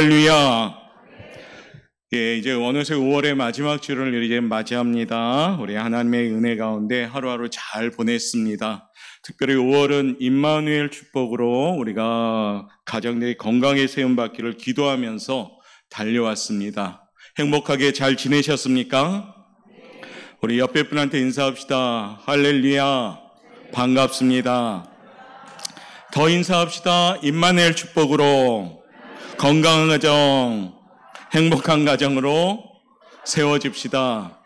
할렐루야. 예, 이제 어느새 5월의 마지막 주를 이제 맞이합니다. 우리 하나님의 은혜 가운데 하루하루 잘 보냈습니다. 특별히 5월은 임마누엘 축복으로 우리가 가정들이 건강에 세움받기를 기도하면서 달려왔습니다. 행복하게 잘 지내셨습니까? 우리 옆에 분한테 인사합시다. 할렐루야. 반갑습니다. 더 인사합시다. 임마누엘 축복으로 건강한 가정, 행복한 가정으로 세워집시다.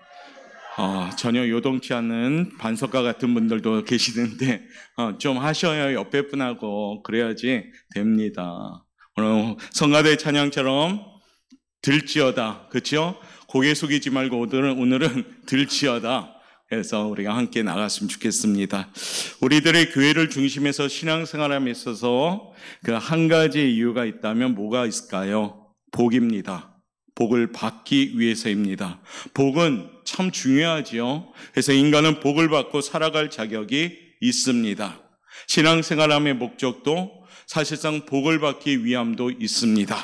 전혀 요동치 않는 반석과 같은 분들도 계시는데 좀 하셔야 옆에 분하고 그래야지 됩니다. 오늘 성가대 찬양처럼 들지어다, 그렇죠? 고개 숙이지 말고 오늘은 들지어다. 그래서 우리가 함께 나갔으면 좋겠습니다. 우리들의 교회를 중심해서 신앙생활함에 있어서 그 한 가지 이유가 있다면 뭐가 있을까요? 복입니다. 복을 받기 위해서입니다. 복은 참 중요하지요. 그래서 인간은 복을 받고 살아갈 자격이 있습니다. 신앙생활함의 목적도 사실상 복을 받기 위함도 있습니다.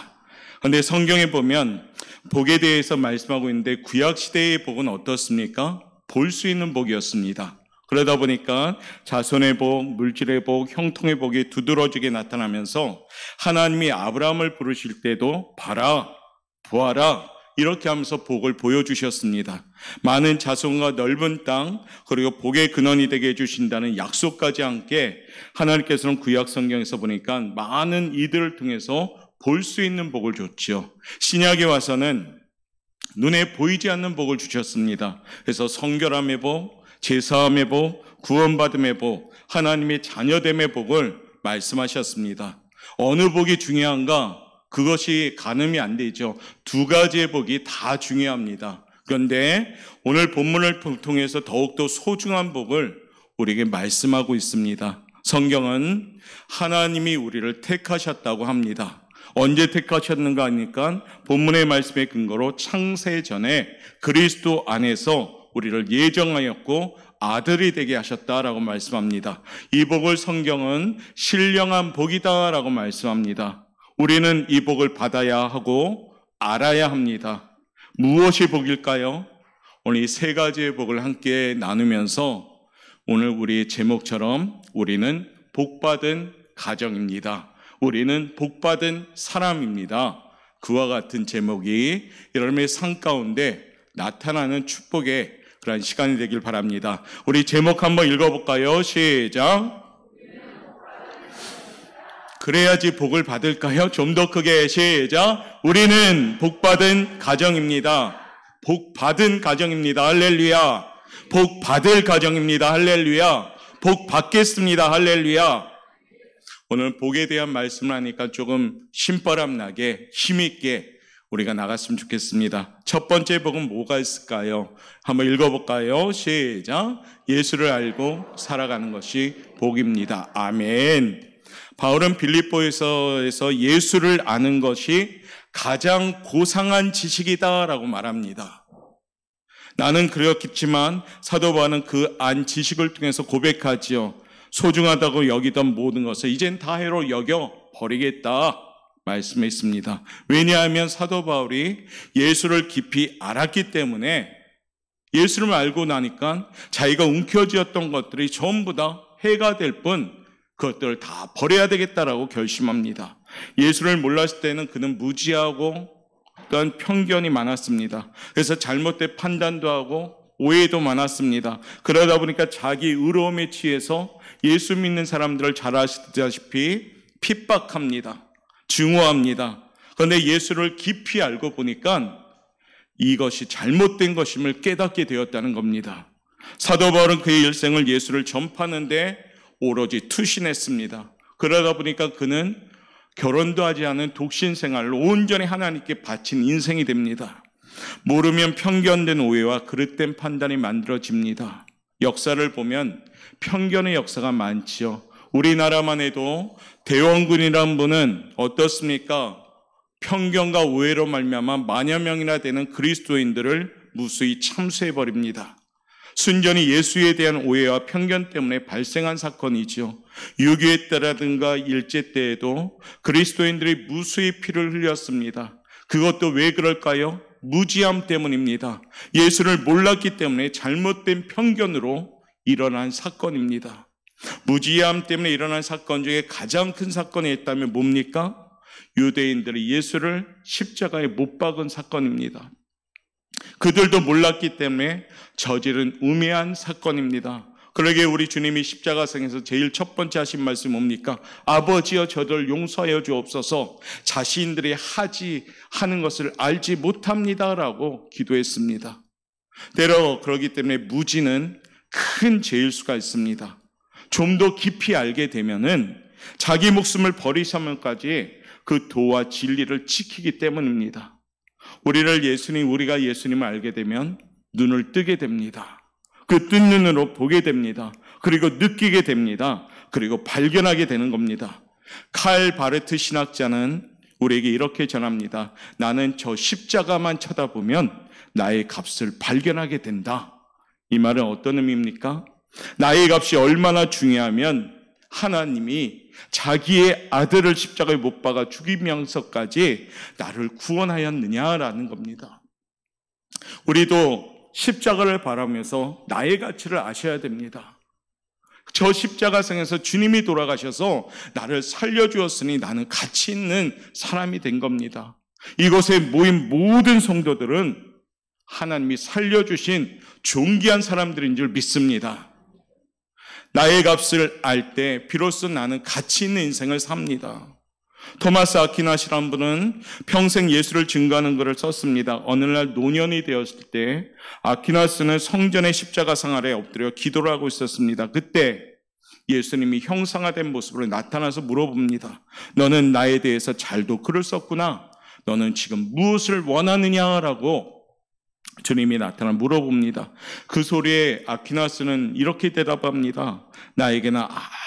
그런데 성경에 보면 복에 대해서 말씀하고 있는데 구약시대의 복은 어떻습니까? 볼 수 있는 복이었습니다. 그러다 보니까 자손의 복, 물질의 복, 형통의 복이 두드러지게 나타나면서 하나님이 아브라함을 부르실 때도 봐라, 보아라 이렇게 하면서 복을 보여주셨습니다. 많은 자손과 넓은 땅 그리고 복의 근원이 되게 해주신다는 약속까지 함께 하나님께서는 구약 성경에서 보니까 많은 이들을 통해서 볼 수 있는 복을 줬죠. 신약에 와서는 눈에 보이지 않는 복을 주셨습니다. 그래서 성결함의 복, 제사함의 복, 구원받음의 복, 하나님의 자녀됨의 복을 말씀하셨습니다. 어느 복이 중요한가? 그것이 가늠이 안 되죠. 두 가지의 복이 다 중요합니다. 그런데 오늘 본문을 통해서 더욱더 소중한 복을 우리에게 말씀하고 있습니다. 성경은 하나님이 우리를 택하셨다고 합니다. 언제 택하셨는가 하니까 본문의 말씀의 근거로 창세 전에 그리스도 안에서 우리를 예정하였고 아들이 되게 하셨다라고 말씀합니다. 이 복을 성경은 신령한 복이다라고 말씀합니다. 우리는 이 복을 받아야 하고 알아야 합니다. 무엇이 복일까요? 오늘 이 세 가지의 복을 함께 나누면서 오늘 우리의 제목처럼 우리는 복받은 가정입니다. 우리는 복받은 사람입니다. 그와 같은 제목이 여러분의 삶 가운데 나타나는 축복의 그런 시간이 되길 바랍니다. 우리 제목 한번 읽어볼까요? 시작. 그래야지 복을 받을까요? 좀 더 크게 시작. 우리는 복받은 가정입니다. 복받은 가정입니다. 할렐루야. 복받을 가정입니다. 할렐루야. 복받겠습니다. 할렐루야. 오늘 복에 대한 말씀을 하니까 조금 신바람 나게 힘있게 우리가 나갔으면 좋겠습니다. 첫 번째 복은 뭐가 있을까요? 한번 읽어볼까요? 시작. 예수를 알고 살아가는 것이 복입니다. 아멘. 바울은 빌립보에서 예수를 아는 것이 가장 고상한 지식이다라고 말합니다. 나는 그렇겠지만 사도 바울은 그 안 지식을 통해서 고백하지요. 소중하다고 여기던 모든 것을 이젠 다 해로 여겨 버리겠다 말씀했습니다. 왜냐하면 사도 바울이 예수를 깊이 알았기 때문에 예수를 알고 나니까 자기가 움켜쥐었던 것들이 전부 다 해가 될 뿐 그것들을 다 버려야 되겠다라고 결심합니다. 예수를 몰랐을 때는 그는 무지하고 또한 편견이 많았습니다. 그래서 잘못된 판단도 하고 오해도 많았습니다. 그러다 보니까 자기 의로움에 취해서 예수 믿는 사람들을 잘 아시다시피 핍박합니다. 증오합니다. 그런데 예수를 깊이 알고 보니까 이것이 잘못된 것임을 깨닫게 되었다는 겁니다. 사도 바울은 그의 일생을 예수를 전파하는데 오로지 투신했습니다. 그러다 보니까 그는 결혼도 하지 않은 독신 생활로 온전히 하나님께 바친 인생이 됩니다. 모르면 편견된 오해와 그릇된 판단이 만들어집니다. 역사를 보면 편견의 역사가 많지요. 우리나라만 해도 대원군이라는 분은 어떻습니까? 편견과 오해로 말미암아 만여 명이나 되는 그리스도인들을 무수히 참수해버립니다. 순전히 예수에 대한 오해와 편견 때문에 발생한 사건이죠. 6.25 때라든가 일제 때에도 그리스도인들이 무수히 피를 흘렸습니다. 그것도 왜 그럴까요? 무지함 때문입니다. 예수를 몰랐기 때문에 잘못된 편견으로 일어난 사건입니다. 무지함 때문에 일어난 사건 중에 가장 큰 사건이 있다면 뭡니까? 유대인들이 예수를 십자가에 못 박은 사건입니다. 그들도 몰랐기 때문에 저지른 우매한 사건입니다. 그러기에 우리 주님이 십자가상에서 제일 첫 번째 하신 말씀 뭡니까? 아버지여 저들 용서하여 주옵소서, 자신들이 하는 것을 알지 못합니다라고 기도했습니다. 때로 그렇기 때문에 무지는 큰 죄일 수가 있습니다. 좀 더 깊이 알게 되면은 자기 목숨을 버리시면까지 그 도와 진리를 지키기 때문입니다. 우리가 예수님을 알게 되면 눈을 뜨게 됩니다. 그 뜬 눈으로 보게 됩니다. 그리고 느끼게 됩니다. 그리고 발견하게 되는 겁니다. 칼 바르트 신학자는 우리에게 이렇게 전합니다. 나는 저 십자가만 쳐다보면 나의 값을 발견하게 된다. 이 말은 어떤 의미입니까? 나의 값이 얼마나 중요하면 하나님이 자기의 아들을 십자가에 못 박아 죽이면서까지 나를 구원하였느냐라는 겁니다. 우리도 십자가를 바라면서 나의 가치를 아셔야 됩니다. 저 십자가상에서 주님이 돌아가셔서 나를 살려주었으니 나는 가치 있는 사람이 된 겁니다. 이곳에 모인 모든 성도들은 하나님이 살려주신 존귀한 사람들인 줄 믿습니다. 나의 값을 알 때 비로소 나는 가치 있는 인생을 삽니다. 토마스 아퀴나스라는 분은 평생 예수를 증거하는 글을 썼습니다. 어느 날 노년이 되었을 때 아퀴나스는 성전의 십자가상 아래 엎드려 기도를 하고 있었습니다. 그때 예수님이 형상화된 모습으로 나타나서 물어봅니다. 너는 나에 대해서 잘도 글을 썼구나. 너는 지금 무엇을 원하느냐라고 주님이 나타나 물어봅니다. 그 소리에 아퀴나스는 이렇게 대답합니다. 나에게는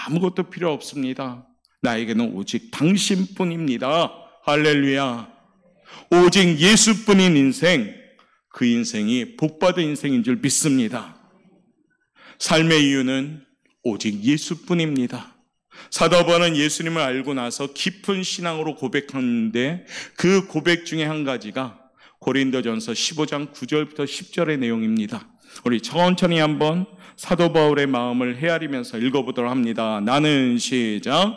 아무것도 필요 없습니다. 나에게는 오직 당신뿐입니다. 할렐루야. 오직 예수뿐인 인생, 그 인생이 복받은 인생인 줄 믿습니다. 삶의 이유는 오직 예수뿐입니다. 사도 바울은 예수님을 알고 나서 깊은 신앙으로 고백하는데 그 고백 중에 한 가지가 고린도전서 15장 9절부터 10절의 내용입니다. 우리 천천히 한번 사도 바울의 마음을 헤아리면서 읽어보도록 합니다. 나는 시작.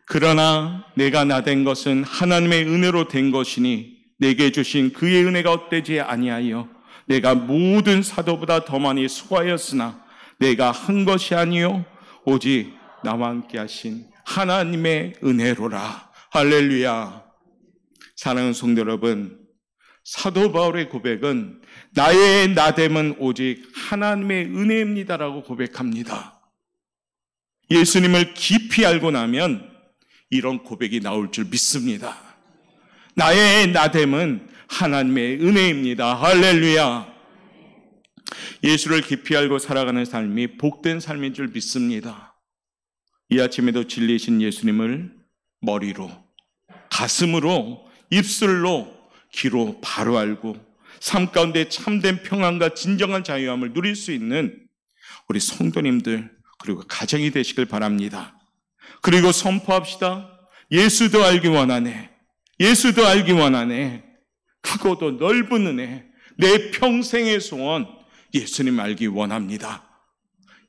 그러나 내가 나된 것은 하나님의 은혜로 된 것이니 내게 주신 그의 은혜가 헛되지 아니하여 내가 모든 사도보다 더 많이 수고하였으나 내가 한 것이 아니요 오직 나와 함께 하신 하나님의 은혜로라. 할렐루야. 사랑하는 성도 여러분, 사도 바울의 고백은 나의 나됨은 오직 하나님의 은혜입니다라고 고백합니다. 예수님을 깊이 알고 나면 이런 고백이 나올 줄 믿습니다. 나의 나됨은 하나님의 은혜입니다. 할렐루야. 예수를 깊이 알고 살아가는 삶이 복된 삶인 줄 믿습니다. 이 아침에도 진리이신 예수님을 머리로, 가슴으로, 입술로, 귀로 바로 알고 삶 가운데 참된 평안과 진정한 자유함을 누릴 수 있는 우리 성도님들 그리고 가정이 되시길 바랍니다. 그리고 선포합시다. 예수도 알기 원하네. 예수도 알기 원하네. 크고도 넓은 은혜, 내 평생의 소원 예수님 알기 원합니다.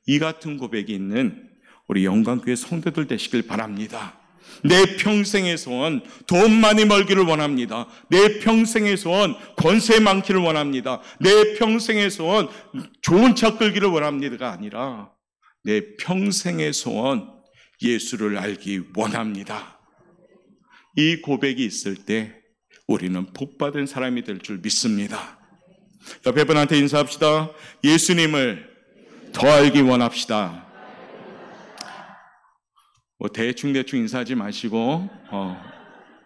이 같은 고백이 있는 우리 영광교회 성도들 되시길 바랍니다. 내 평생의 소원 돈 많이 벌기를 원합니다. 내 평생의 소원 권세 많기를 원합니다. 내 평생의 소원 좋은 차 끌기를 원합니다가 아니라 내 평생의 소원 예수를 알기 원합니다. 이 고백이 있을 때 우리는 복받은 사람이 될 줄 믿습니다. 옆에 분한테 인사합시다. 예수님을 더 알기 원합시다. 대충 인사하지 마시고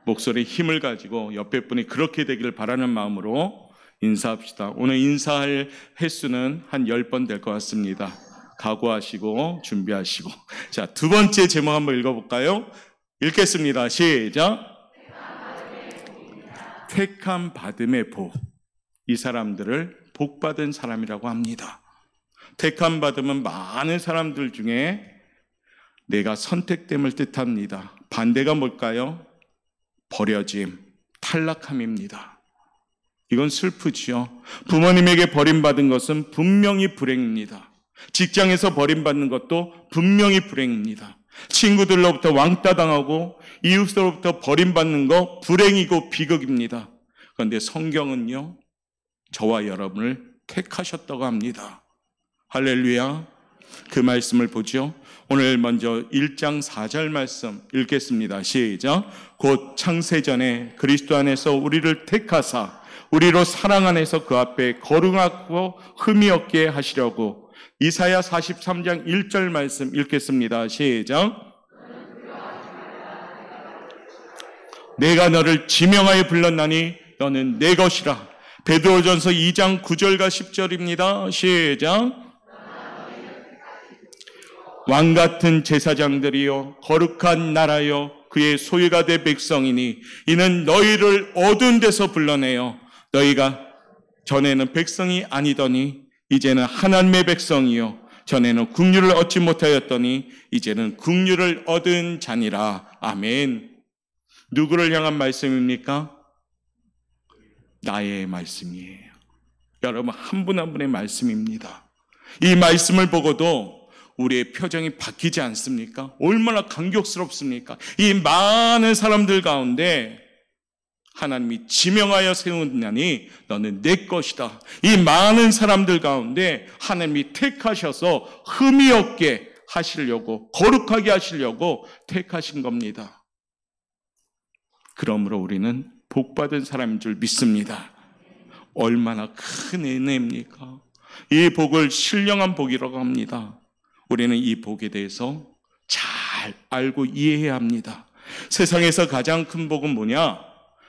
목소리에 힘을 가지고 옆에 분이 그렇게 되기를 바라는 마음으로 인사합시다. 오늘 인사할 횟수는 한 10번 될 것 같습니다. 각오하시고 준비하시고. 자, 두 번째 제목 한번 읽어볼까요? 읽겠습니다. 시작. 택함 받음의 복. 이 사람들을 복받은 사람이라고 합니다. 택함 받음은 많은 사람들 중에 내가 선택됨을 뜻합니다. 반대가 뭘까요? 버려짐, 탈락함입니다. 이건 슬프지요. 부모님에게 버림받은 것은 분명히 불행입니다. 직장에서 버림받는 것도 분명히 불행입니다. 친구들로부터 왕따 당하고 이웃으로부터 버림받는 거 불행이고 비극입니다. 그런데 성경은요, 저와 여러분을 택하셨다고 합니다. 할렐루야. 그 말씀을 보죠. 오늘 먼저 1장 4절 말씀 읽겠습니다. 시작. 곧 창세전에 그리스도 안에서 우리를 택하사 우리로 사랑 안에서 그 앞에 거룩하고 흠이 없게 하시려고. 이사야 43장 1절 말씀 읽겠습니다. 시작. 내가 너를 지명하여 불렀나니 너는 내 것이라. 베드로전서 2장 9절과 10절입니다. 시작. 왕같은 제사장들이요 거룩한 나라요 그의 소유가 된 백성이니 이는 너희를 어두운 데서 불러내어 너희가 전에는 백성이 아니더니 이제는 하나님의 백성이요 전에는 국류를 얻지 못하였더니 이제는 국류를 얻은 자니라. 아멘. 누구를 향한 말씀입니까? 나의 말씀이에요. 여러분, 한 분 한 분의 말씀입니다. 이 말씀을 보고도 우리의 표정이 바뀌지 않습니까? 얼마나 감격스럽습니까? 이 많은 사람들 가운데 하나님이 지명하여 세우느니 너는 내 것이다. 이 많은 사람들 가운데 하나님이 택하셔서 흠이 없게 하시려고, 거룩하게 하시려고 택하신 겁니다. 그러므로 우리는 복받은 사람인 줄 믿습니다. 얼마나 큰 은혜입니까? 이 복을 신령한 복이라고 합니다. 우리는 이 복에 대해서 잘 알고 이해해야 합니다. 세상에서 가장 큰 복은 뭐냐?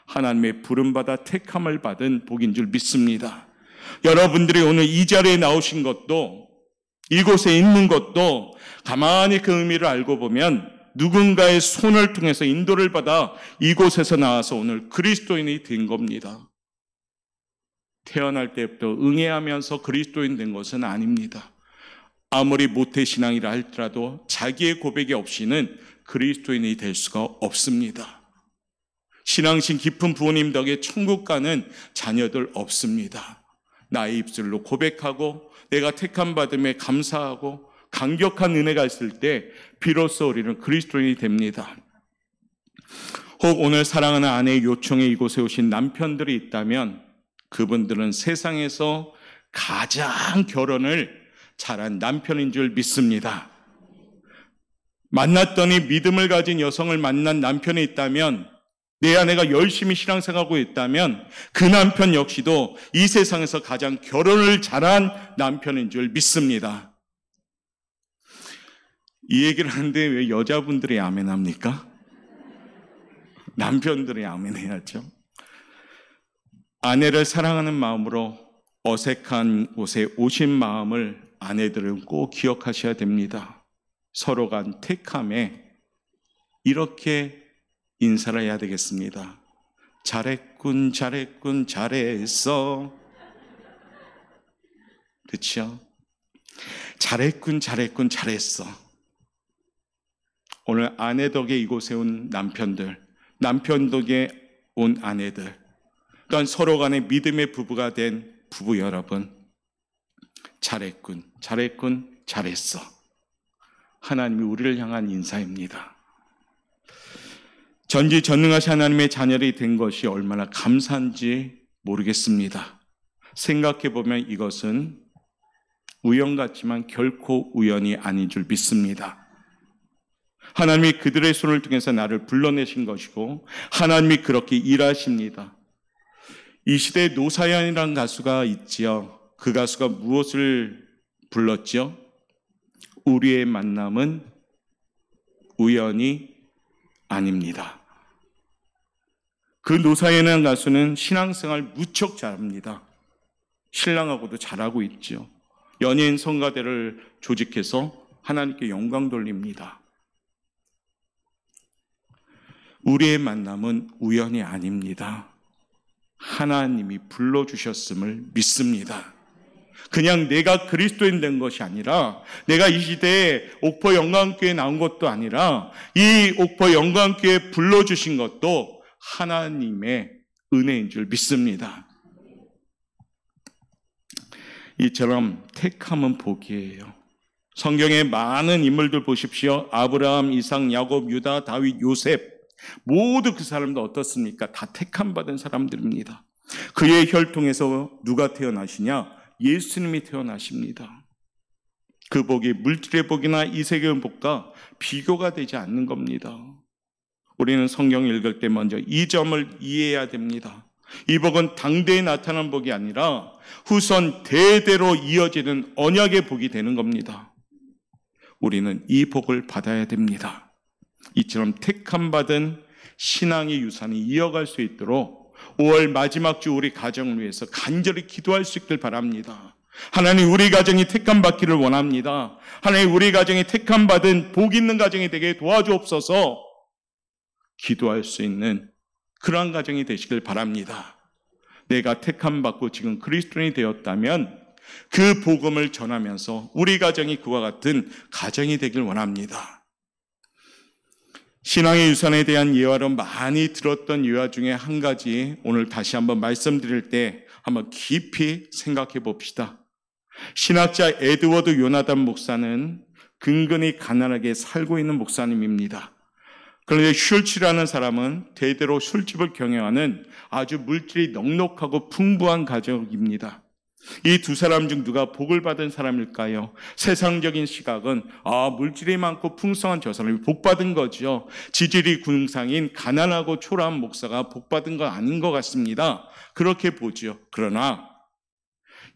하나님의 부름받아 택함을 받은 복인 줄 믿습니다. 여러분들이 오늘 이 자리에 나오신 것도, 이곳에 있는 것도 가만히 그 의미를 알고 보면 누군가의 손을 통해서 인도를 받아 이곳에서 나와서 오늘 그리스도인이 된 겁니다. 태어날 때부터 응애하면서 그리스도인 된 것은 아닙니다. 아무리 모태신앙이라 할지라도 자기의 고백이 없이는 그리스도인이 될 수가 없습니다. 신앙심 깊은 부모님 덕에 천국 가는 자녀들 없습니다. 나의 입술로 고백하고 내가 택함 받음에 감사하고 감격한 은혜가 있을 때 비로소 우리는 그리스도인이 됩니다. 혹 오늘 사랑하는 아내의 요청에 이곳에 오신 남편들이 있다면 그분들은 세상에서 가장 결혼을 잘한 남편인 줄 믿습니다. 만났더니 믿음을 가진 여성을 만난 남편이 있다면, 내 아내가 열심히 신앙생활하고 있다면 그 남편 역시도 이 세상에서 가장 결혼을 잘한 남편인 줄 믿습니다. 이 얘기를 하는데 왜 여자분들이 아멘합니까? 남편들이 아멘해야죠. 아내를 사랑하는 마음으로 어색한 곳에 오신 마음을 아내들은 꼭 기억하셔야 됩니다. 서로 간 택함에 이렇게 인사를 해야 되겠습니다. 잘했군, 잘했군, 잘했어. 그렇죠? 잘했군, 잘했군, 잘했어. 오늘 아내 덕에 이곳에 온 남편들, 남편 덕에 온 아내들, 또한 서로 간에 믿음의 부부가 된 부부 여러분, 잘했군, 잘했군, 잘했어. 하나님이 우리를 향한 인사입니다. 전지전능하신 하나님의 자녀들이 된 것이 얼마나 감사한지 모르겠습니다. 생각해보면 이것은 우연 같지만 결코 우연이 아닌 줄 믿습니다. 하나님이 그들의 손을 통해서 나를 불러내신 것이고 하나님이 그렇게 일하십니다. 이 시대에 노사연이라는 가수가 있지요. 그 가수가 무엇을 불렀죠? 우리의 만남은 우연이 아닙니다. 그 노사연이라는 가수는 신앙생활 무척 잘합니다. 신랑하고도 잘하고 있죠. 연예인 성가대를 조직해서 하나님께 영광 돌립니다. 우리의 만남은 우연이 아닙니다. 하나님이 불러주셨음을 믿습니다. 그냥 내가 그리스도인 된 것이 아니라, 내가 이 시대에 옥포 영광교회에 나온 것도 아니라, 이 옥포 영광교회에 불러주신 것도 하나님의 은혜인 줄 믿습니다. 이처럼 택함은 복이에요. 성경의 많은 인물들 보십시오. 아브라함, 이삭, 야곱, 유다, 다윗, 요셉, 모두 그 사람도 어떻습니까? 다 택함 받은 사람들입니다. 그의 혈통에서 누가 태어나시냐? 예수님이 태어나십니다. 그 복이 물질의 복이나 이 세계의 복과 비교가 되지 않는 겁니다. 우리는 성경을 읽을 때 먼저 이 점을 이해해야 됩니다. 이 복은 당대에 나타난 복이 아니라 후손 대대로 이어지는 언약의 복이 되는 겁니다. 우리는 이 복을 받아야 됩니다. 이처럼 택함 받은 신앙의 유산이 이어갈 수 있도록 5월 마지막 주 우리 가정을 위해서 간절히 기도할 수 있길 바랍니다. 하나님, 우리 가정이 택함 받기를 원합니다. 하나님, 우리 가정이 택함 받은 복 있는 가정이 되게 도와주옵소서. 기도할 수 있는 그러한 가정이 되시길 바랍니다. 내가 택함 받고 지금 그리스도인이 되었다면 그 복음을 전하면서 우리 가정이 그와 같은 가정이 되길 원합니다. 신앙의 유산에 대한 예화로 많이 들었던 예화 중에 한 가지 오늘 다시 한번 말씀드릴 때 한번 깊이 생각해 봅시다. 신학자 에드워드 요나단 목사는 근근히 가난하게 살고 있는 목사님입니다. 그런데 슐츠라는 사람은 대대로 술집을 경영하는 아주 물질이 넉넉하고 풍부한 가족입니다. 이 두 사람 중 누가 복을 받은 사람일까요? 세상적인 시각은 물질이 많고 풍성한 저 사람이 복 받은 거죠. 지질이 궁상인 가난하고 초라한 목사가 복 받은 건 아닌 것 같습니다. 그렇게 보죠. 그러나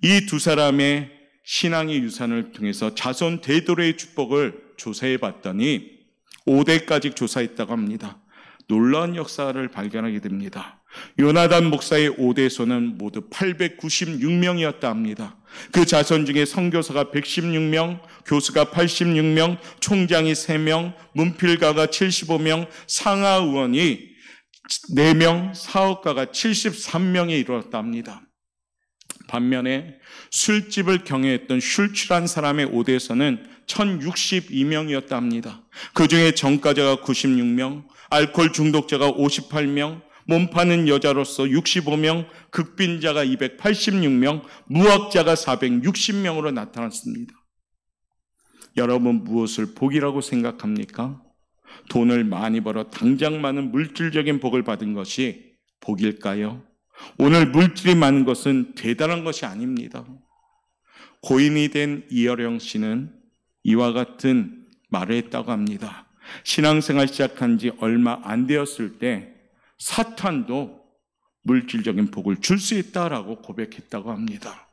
이 두 사람의 신앙의 유산을 통해서 자손 대도래의 축복을 조사해 봤더니 5대까지 조사했다고 합니다. 놀라운 역사를 발견하게 됩니다. 요나단 목사의 5대손은 모두 896명이었다 합니다. 그 자손 중에 선교사가 116명, 교수가 86명, 총장이 3명, 문필가가 75명, 상하의원이 4명, 사업가가 73명에 이르렀다 합니다. 반면에 술집을 경영했던 슐츠란 사람의 5대손은 1062명이었다 합니다. 그 중에 전과자가 96명, 알코올 중독자가 58명, 몸 파는 여자로서 65명, 극빈자가 286명, 무학자가 460명으로 나타났습니다. 여러분, 무엇을 복이라고 생각합니까? 돈을 많이 벌어 당장 많은 물질적인 복을 받은 것이 복일까요? 오늘 물질이 많은 것은 대단한 것이 아닙니다. 고인이 된 이어령 씨는 이와 같은 말을 했다고 합니다. 신앙생활 시작한 지 얼마 안 되었을 때 사탄도 물질적인 복을 줄 수 있다라고 고백했다고 합니다.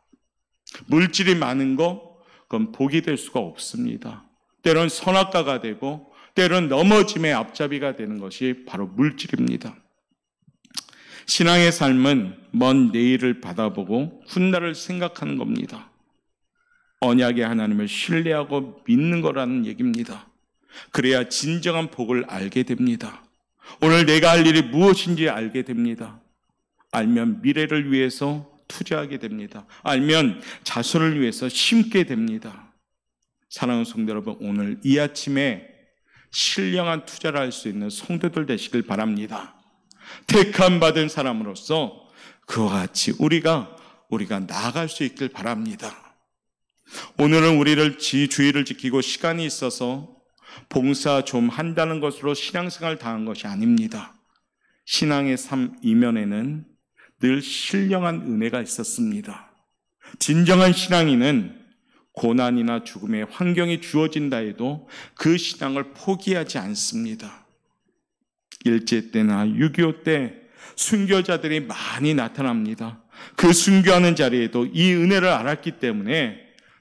물질이 많은 거, 그건 복이 될 수가 없습니다. 때론 선악과가 되고 때론 넘어짐의 앞잡이가 되는 것이 바로 물질입니다. 신앙의 삶은 먼 내일을 바라보고 훗날을 생각하는 겁니다. 언약의 하나님을 신뢰하고 믿는 거라는 얘기입니다. 그래야 진정한 복을 알게 됩니다. 오늘 내가 할 일이 무엇인지 알게 됩니다. 알면 미래를 위해서 투자하게 됩니다. 알면 자손을 위해서 심게 됩니다. 사랑하는 성도 여러분, 오늘 이 아침에 신령한 투자를 할 수 있는 성도들 되시길 바랍니다. 택함 받은 사람으로서 그와 같이 우리가 나아갈 수 있길 바랍니다. 오늘은 우리를 주의를 지키고 시간이 있어서 봉사 좀 한다는 것으로 신앙생활을 다한 것이 아닙니다. 신앙의 삶 이면에는 늘 신령한 은혜가 있었습니다. 진정한 신앙인은 고난이나 죽음의 환경이 주어진다 해도 그 신앙을 포기하지 않습니다. 일제 때나 6.25 때 순교자들이 많이 나타납니다. 그 순교하는 자리에도 이 은혜를 알았기 때문에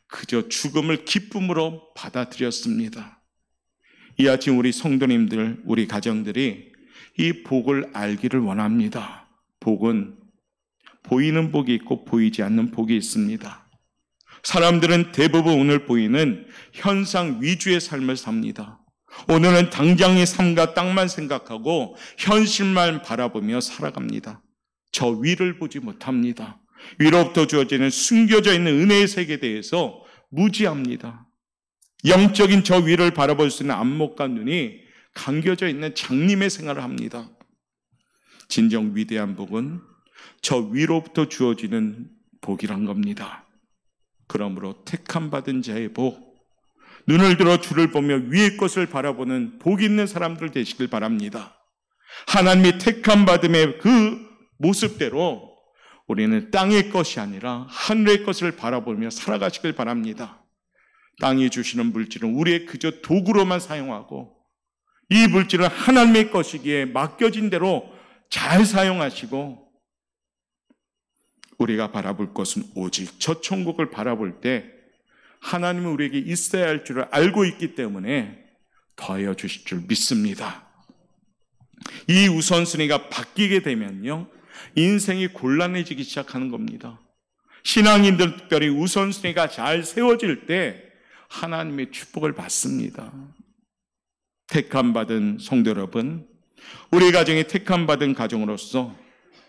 그저 죽음을 기쁨으로 받아들였습니다. 이 아침 우리 성도님들, 우리 가정들이 이 복을 알기를 원합니다. 복은 보이는 복이 있고 보이지 않는 복이 있습니다. 사람들은 대부분 오늘 보이는 현상 위주의 삶을 삽니다. 오늘은 당장의 삶과 땅만 생각하고 현실만 바라보며 살아갑니다. 저 위를 보지 못합니다. 위로부터 주어지는 숨겨져 있는 은혜의 세계에 대해서 무지합니다. 영적인 저 위를 바라볼 수 있는 안목과 눈이 감겨져 있는 장님의 생활을 합니다. 진정 위대한 복은 저 위로부터 주어지는 복이란 겁니다. 그러므로 택함 받은 자의 복, 눈을 들어 주를 보며 위의 것을 바라보는 복 있는 사람들 되시길 바랍니다. 하나님이 택함 받음의 그 모습대로 우리는 땅의 것이 아니라 하늘의 것을 바라보며 살아가시길 바랍니다. 땅이 주시는 물질은 우리의 그저 도구로만 사용하고 이 물질은 하나님의 것이기에 맡겨진 대로 잘 사용하시고 우리가 바라볼 것은 오직 저 천국을 바라볼 때 하나님은 우리에게 있어야 할 줄을 알고 있기 때문에 더하여 주실 줄 믿습니다. 이 우선순위가 바뀌게 되면요, 인생이 곤란해지기 시작하는 겁니다. 신앙인들 특별히 우선순위가 잘 세워질 때 하나님의 축복을 받습니다. 택함받은 성도 여러분, 우리 가정이 택함받은 가정으로서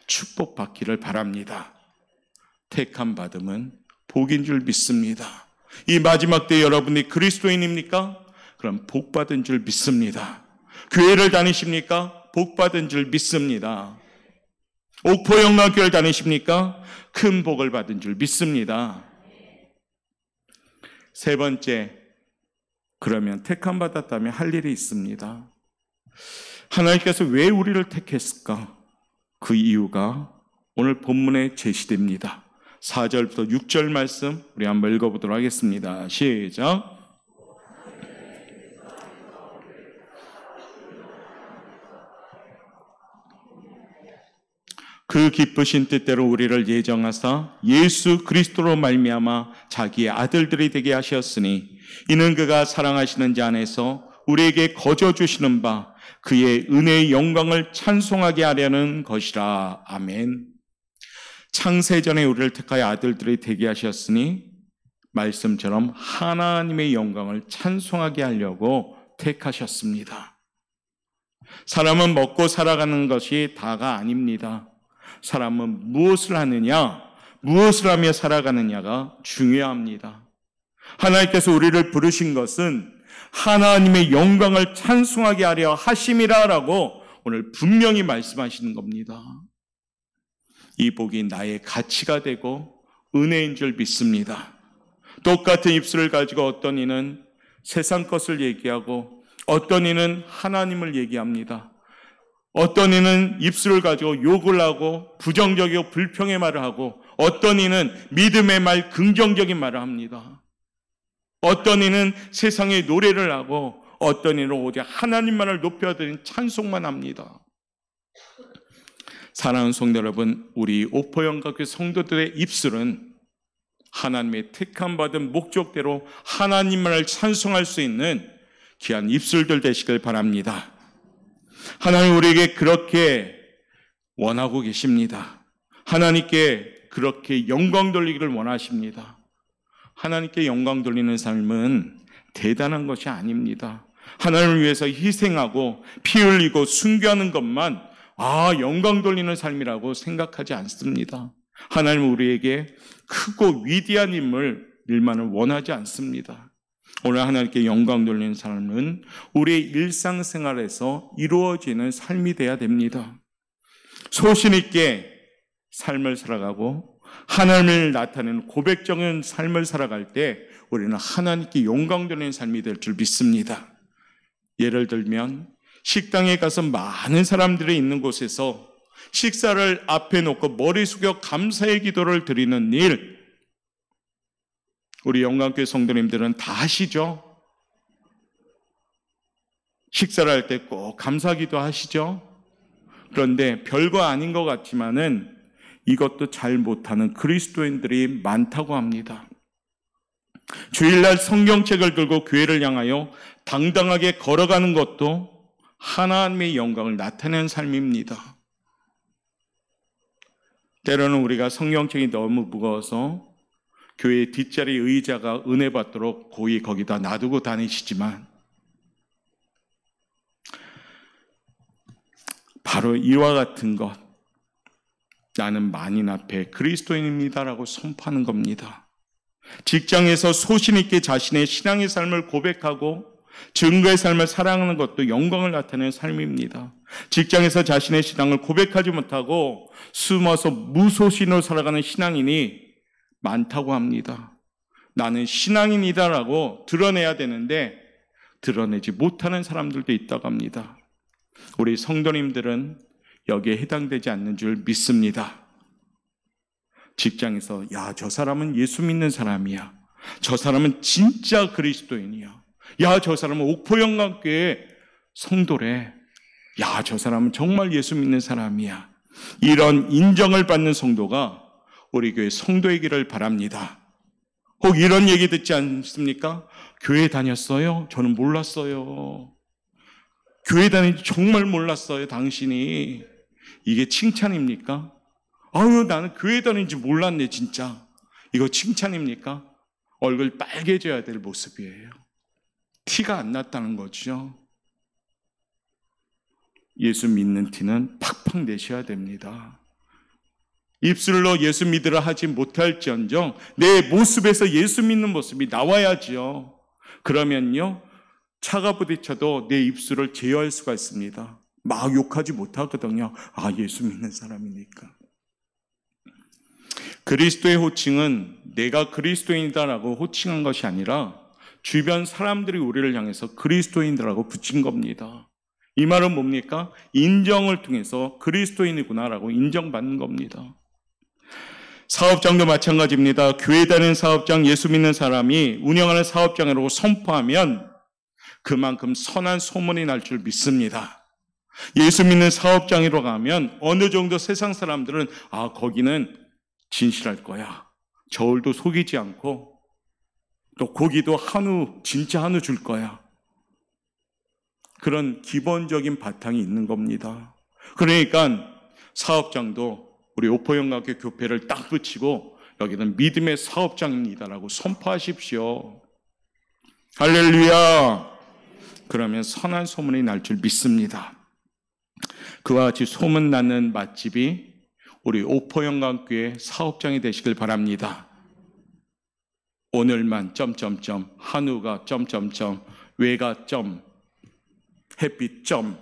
축복받기를 바랍니다. 택함받음은 복인 줄 믿습니다. 이 마지막 때 여러분이 그리스도인입니까? 그럼 복받은 줄 믿습니다. 교회를 다니십니까? 복받은 줄 믿습니다. 옥포영광교회를 다니십니까? 큰 복을 받은 줄 믿습니다. 세 번째, 그러면 택함받았다면 할 일이 있습니다. 하나님께서 왜 우리를 택했을까? 그 이유가 오늘 본문에 제시됩니다. 4절부터 6절 말씀 우리 한번 읽어보도록 하겠습니다. 시작. 그 기쁘신 뜻대로 우리를 예정하사 예수 그리스도로 말미암아 자기의 아들들이 되게 하셨으니 이는 그가 사랑하시는 자 안에서 우리에게 거저 주시는 바 그의 은혜의 영광을 찬송하게 하려는 것이라. 아멘. 창세전에 우리를 택하여 아들들이 되게 하셨으니 말씀처럼 하나님의 영광을 찬송하게 하려고 택하셨습니다. 사람은 먹고 살아가는 것이 다가 아닙니다. 사람은 무엇을 하느냐, 무엇을 하며 살아가느냐가 중요합니다. 하나님께서 우리를 부르신 것은 하나님의 영광을 찬송하게 하려 하심이라라고 오늘 분명히 말씀하시는 겁니다. 이 복이 나의 가치가 되고 은혜인 줄 믿습니다. 똑같은 입술을 가지고 어떤 이는 세상 것을 얘기하고 어떤 이는 하나님을 얘기합니다. 어떤 이는 입술을 가지고 욕을 하고 부정적이고 불평의 말을 하고 어떤 이는 믿음의 말, 긍정적인 말을 합니다. 어떤 이는 세상의 노래를 하고 어떤 이는 오직 하나님만을 높여드리는 찬송만 합니다. 사랑하는 성도 여러분, 우리 옥포영광교회 성도들의 입술은 하나님의 택함받은 목적대로 하나님만을 찬송할 수 있는 귀한 입술들 되시길 바랍니다. 하나님 우리에게 그렇게 원하고 계십니다. 하나님께 그렇게 영광 돌리기를 원하십니다. 하나님께 영광 돌리는 삶은 대단한 것이 아닙니다. 하나님을 위해서 희생하고 피 흘리고 순교하는 것만 영광 돌리는 삶이라고 생각하지 않습니다. 하나님은 우리에게 크고 위대한 일만을 원하지 않습니다. 오늘 하나님께 영광 돌리는 삶은 우리의 일상생활에서 이루어지는 삶이 되어야 됩니다. 소신 있게 삶을 살아가고 하나님을 나타내는 고백적인 삶을 살아갈 때 우리는 하나님께 영광 돌리는 삶이 될 줄 믿습니다. 예를 들면 식당에 가서 많은 사람들이 있는 곳에서 식사를 앞에 놓고 머리 숙여 감사의 기도를 드리는 일, 우리 영광교회 성도님들은 다 하시죠? 식사를 할 때 꼭 감사기도 하시죠? 그런데 별거 아닌 것 같지만은 이것도 잘 못하는 그리스도인들이 많다고 합니다. 주일날 성경책을 들고 교회를 향하여 당당하게 걸어가는 것도 하나님의 영광을 나타내는 삶입니다. 때로는 우리가 성경책이 너무 무거워서 교회 뒷자리 의자가 은혜 받도록 고이 거기다 놔두고 다니시지만 바로 이와 같은 것, 나는 만인 앞에 그리스도인입니다라고 선포하는 겁니다. 직장에서 소신 있게 자신의 신앙의 삶을 고백하고 증거의 삶을 살아가는 것도 영광을 나타내는 삶입니다. 직장에서 자신의 신앙을 고백하지 못하고 숨어서 무소신으로 살아가는 신앙인이 많다고 합니다. 나는 신앙인이다라고 드러내야 되는데 드러내지 못하는 사람들도 있다고 합니다. 우리 성도님들은 여기에 해당되지 않는 줄 믿습니다. 직장에서 야, 저 사람은 예수 믿는 사람이야. 저 사람은 진짜 그리스도인이야. 야, 저 사람은 옥포영광교회 성도래. 야, 저 사람은 정말 예수 믿는 사람이야. 이런 인정을 받는 성도가 우리 교회 성도이기를 바랍니다. 혹 이런 얘기 듣지 않습니까? 교회 다녔어요? 저는 몰랐어요. 교회 다니는지 정말 몰랐어요, 당신이. 이게 칭찬입니까? 아유, 나는 교회 다니는지 몰랐네, 진짜. 이거 칭찬입니까? 얼굴 빨개져야 될 모습이에요. 티가 안 났다는 거죠. 예수 믿는 티는 팍팍 내셔야 됩니다. 입술로 예수 믿으라 하지 못할지언정 내 모습에서 예수 믿는 모습이 나와야지요. 그러면요, 차가 부딪혀도 내 입술을 제어할 수가 있습니다. 막 욕하지 못하거든요. 아, 예수 믿는 사람이니까. 그리스도의 호칭은 내가 그리스도인이다라고 호칭한 것이 아니라 주변 사람들이 우리를 향해서 그리스도인이라고 붙인 겁니다. 이 말은 뭡니까? 인정을 통해서 그리스도인이구나라고 인정받는 겁니다. 사업장도 마찬가지입니다. 교회 다니는 사업장, 예수 믿는 사람이 운영하는 사업장이라고 선포하면 그만큼 선한 소문이 날 줄 믿습니다. 예수 믿는 사업장으로 가면 어느 정도 세상 사람들은 아, 거기는 진실할 거야. 저울도 속이지 않고 또 고기도 한우, 진짜 한우 줄 거야. 그런 기본적인 바탕이 있는 겁니다. 그러니까 사업장도 우리 옥포영광교회 교패를 딱 붙이고 여기는 믿음의 사업장입니다라고 선포하십시오. 할렐루야. 그러면 선한 소문이 날 줄 믿습니다. 그와 같이 소문나는 맛집이 우리 옥포영광교회 사업장이 되시길 바랍니다. 오늘만 점점점, 한우가 점점점, 외가 점, 햇빛 점.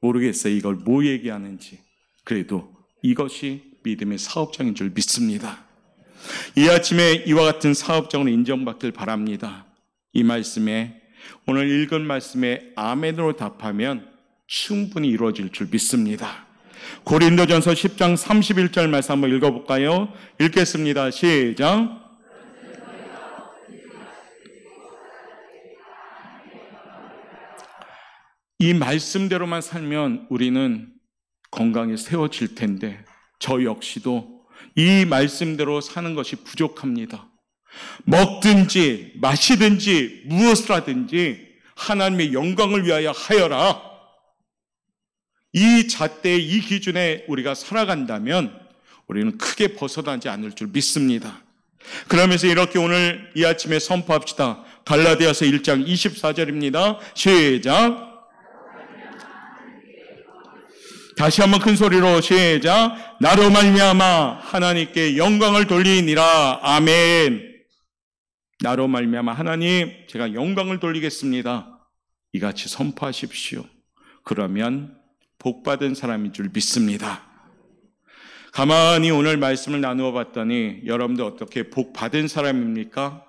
모르겠어요, 이걸 뭐 얘기하는지. 그래도 이것이 믿음의 사업장인 줄 믿습니다. 이 아침에 이와 같은 사업장으로 인정받길 바랍니다. 이 말씀에, 오늘 읽은 말씀에 아멘으로 답하면 충분히 이루어질 줄 믿습니다. 고린도전서 10장 31절 말씀 한번 읽어볼까요? 읽겠습니다. 시작. 이 말씀대로만 살면 우리는 건강에 세워질 텐데 저 역시도 이 말씀대로 사는 것이 부족합니다. 먹든지 마시든지 무엇을 하든지 하나님의 영광을 위하여 하여라. 이 잣대, 이 기준에 우리가 살아간다면 우리는 크게 벗어나지 않을 줄 믿습니다. 그러면서 이렇게 오늘 이 아침에 선포합시다. 갈라디아서 1장 24절입니다. 시작. 다시 한번 큰 소리로 시작. 나로 말미암아 하나님께 영광을 돌리니라. 아멘. 나로 말미암아 하나님, 제가 영광을 돌리겠습니다. 이같이 선포하십시오. 그러면 복받은 사람인 줄 믿습니다. 가만히 오늘 말씀을 나누어 봤더니 여러분들 어떻게 복받은 사람입니까?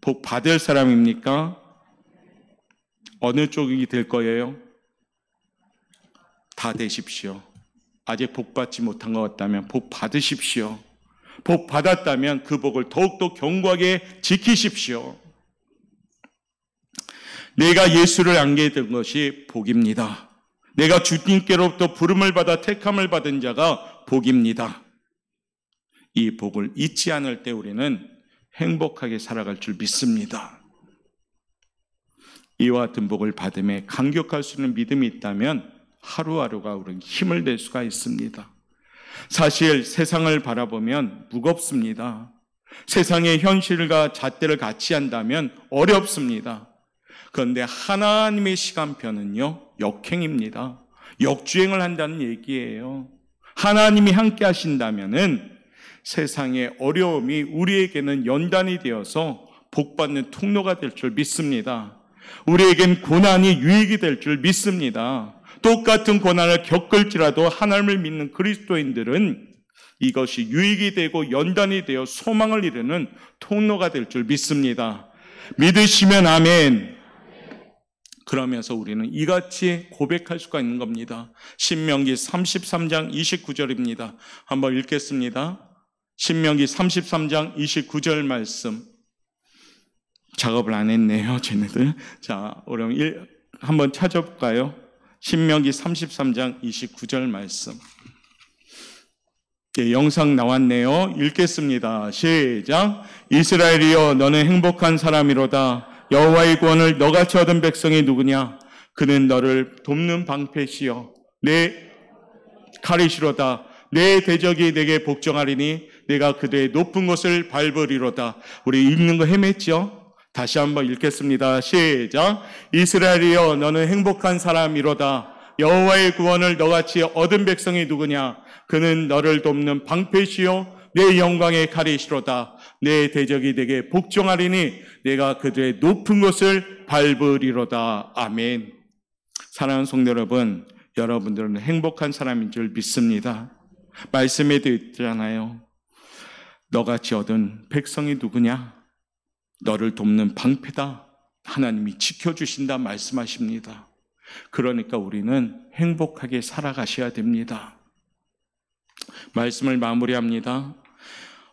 복받을 사람입니까? 어느 쪽이 될 거예요? 다 되십시오. 아직 복받지 못한 것 같다면 복 받으십시오. 복 받았다면 그 복을 더욱더 견고하게 지키십시오. 내가 예수를 알게 된 것이 복입니다. 내가 주님께로부터 부름을 받아 택함을 받은 자가 복입니다. 이 복을 잊지 않을 때 우리는 행복하게 살아갈 줄 믿습니다. 이와 같은 복을 받음에 감격할 수 있는 믿음이 있다면 하루하루가 우리는 힘을 낼 수가 있습니다. 사실 세상을 바라보면 무겁습니다. 세상의 현실과 잣대를 같이 한다면 어렵습니다. 그런데 하나님의 시간표는요, 역행입니다. 역주행을 한다는 얘기예요. 하나님이 함께 하신다면은 세상의 어려움이 우리에게는 연단이 되어서 복받는 통로가 될 줄 믿습니다. 우리에겐 고난이 유익이 될 줄 믿습니다. 똑같은 고난을 겪을지라도 하나님을 믿는 그리스도인들은 이것이 유익이 되고 연단이 되어 소망을 이루는 통로가 될 줄 믿습니다. 믿으시면 아멘. 그러면서 우리는 이같이 고백할 수가 있는 겁니다. 신명기 33장 29절입니다. 한번 읽겠습니다. 신명기 33장 29절 말씀. 작업을 안 했네요, 쟤네들. 자, 우리 한번 찾아볼까요? 신명기 33장 29절 말씀. 예, 영상 나왔네요. 읽겠습니다. 시작. 이스라엘이여, 너는 행복한 사람이로다. 여호와의 구원을 너같이 얻은 백성이 누구냐? 그는 너를 돕는 방패시여 내 칼이시로다. 내 대적이 내게 복종하리니 내가 그들의 높은 곳을 밟으리로다. 우리 읽는 거 헤맸죠? 다시 한번 읽겠습니다. 시작. 이스라엘이여, 너는 행복한 사람이로다. 여호와의 구원을 너같이 얻은 백성이 누구냐? 그는 너를 돕는 방패시요 내 영광의 칼이시로다. 내 대적이 내게 복종하리니 내가 그들의 높은 곳을 밟으리로다. 아멘. 사랑하는 성도 여러분, 여러분들은 행복한 사람인 줄 믿습니다. 말씀에 되어 있잖아요. 너같이 얻은 백성이 누구냐? 너를 돕는 방패다. 하나님이 지켜주신다 말씀하십니다. 그러니까 우리는 행복하게 살아가셔야 됩니다. 말씀을 마무리합니다.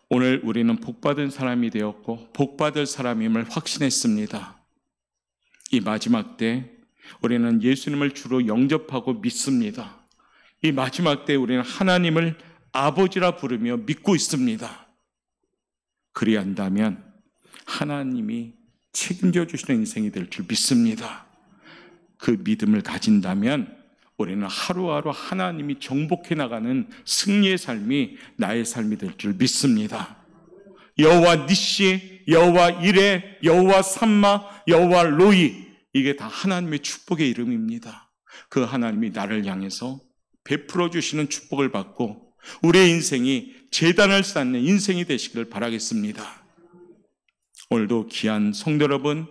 오늘 우리는 복받은 사람이 되었고 복받을 사람임을 확신했습니다. 이 마지막 때 우리는 예수님을 주로 영접하고 믿습니다. 이 마지막 때 우리는 하나님을 아버지라 부르며 믿고 있습니다. 그리한다면 하나님이 책임져 주시는 인생이 될 줄 믿습니다. 그 믿음을 가진다면 우리는 하루하루 하나님이 정복해 나가는 승리의 삶이 나의 삶이 될 줄 믿습니다. 여호와 니시, 여호와 이레, 여호와 삼마, 여호와 로이, 이게 다 하나님의 축복의 이름입니다. 그 하나님이 나를 향해서 베풀어 주시는 축복을 받고 우리의 인생이 제단을 쌓는 인생이 되시길 바라겠습니다. 오늘도 귀한 성도 여러분,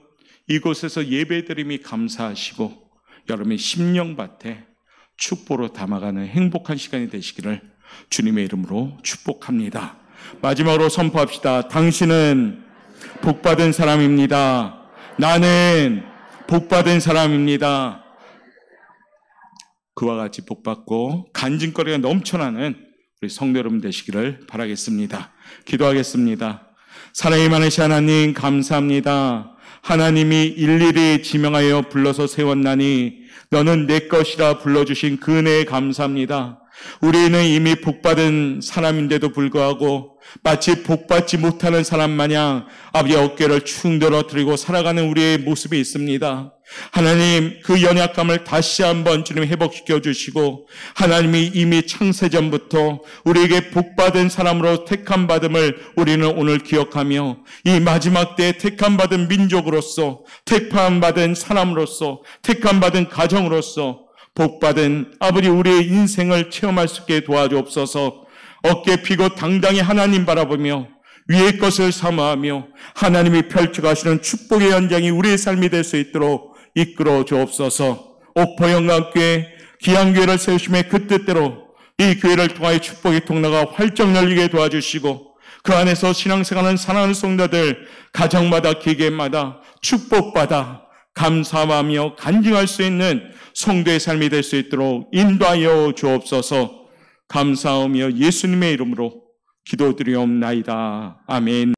이곳에서 예배드림이 감사하시고 여러분의 심령밭에 축복으로 담아가는 행복한 시간이 되시기를 주님의 이름으로 축복합니다. 마지막으로 선포합시다. 당신은 복받은 사람입니다. 나는 복받은 사람입니다. 그와 같이 복받고 간증거리가 넘쳐나는 우리 성도 여러분 되시기를 바라겠습니다. 기도하겠습니다. 사랑이 많으신 하나님 감사합니다. 하나님이 일일이 지명하여 불러서 세웠나니 너는 내 것이라 불러주신 그 은혜에 감사합니다. 우리는 이미 복받은 사람인데도 불구하고 마치 복받지 못하는 사람 마냥 아버지의 어깨를 축 늘어뜨리고 살아가는 우리의 모습이 있습니다. 하나님, 그 연약감을 다시 한번 주님 회복시켜 주시고 하나님이 이미 창세전부터 우리에게 복받은 사람으로 택함받음을 우리는 오늘 기억하며 이 마지막 때에 택함받은 민족으로서 택함받은 사람으로서 택함받은 가정으로서 복받은 아버지 우리의 인생을 체험할 수 있게 도와주옵소서. 어깨 피고 당당히 하나님 바라보며 위의 것을 사모하며 하나님이 펼쳐가시는 축복의 현장이 우리의 삶이 될 수 있도록 이끌어 주옵소서. 옥포영광교회 귀한교회를 세우심의 그 뜻대로 이 교회를 통하여 축복의 통로가 활짝 열리게 도와주시고 그 안에서 신앙생활하는 사랑하는 성도들 가정마다 기계마다 축복받아 감사하며 간증할 수 있는 성도의 삶이 될 수 있도록 인도하여 주옵소서. 감사하며 예수님의 이름으로 기도드리옵나이다. 아멘.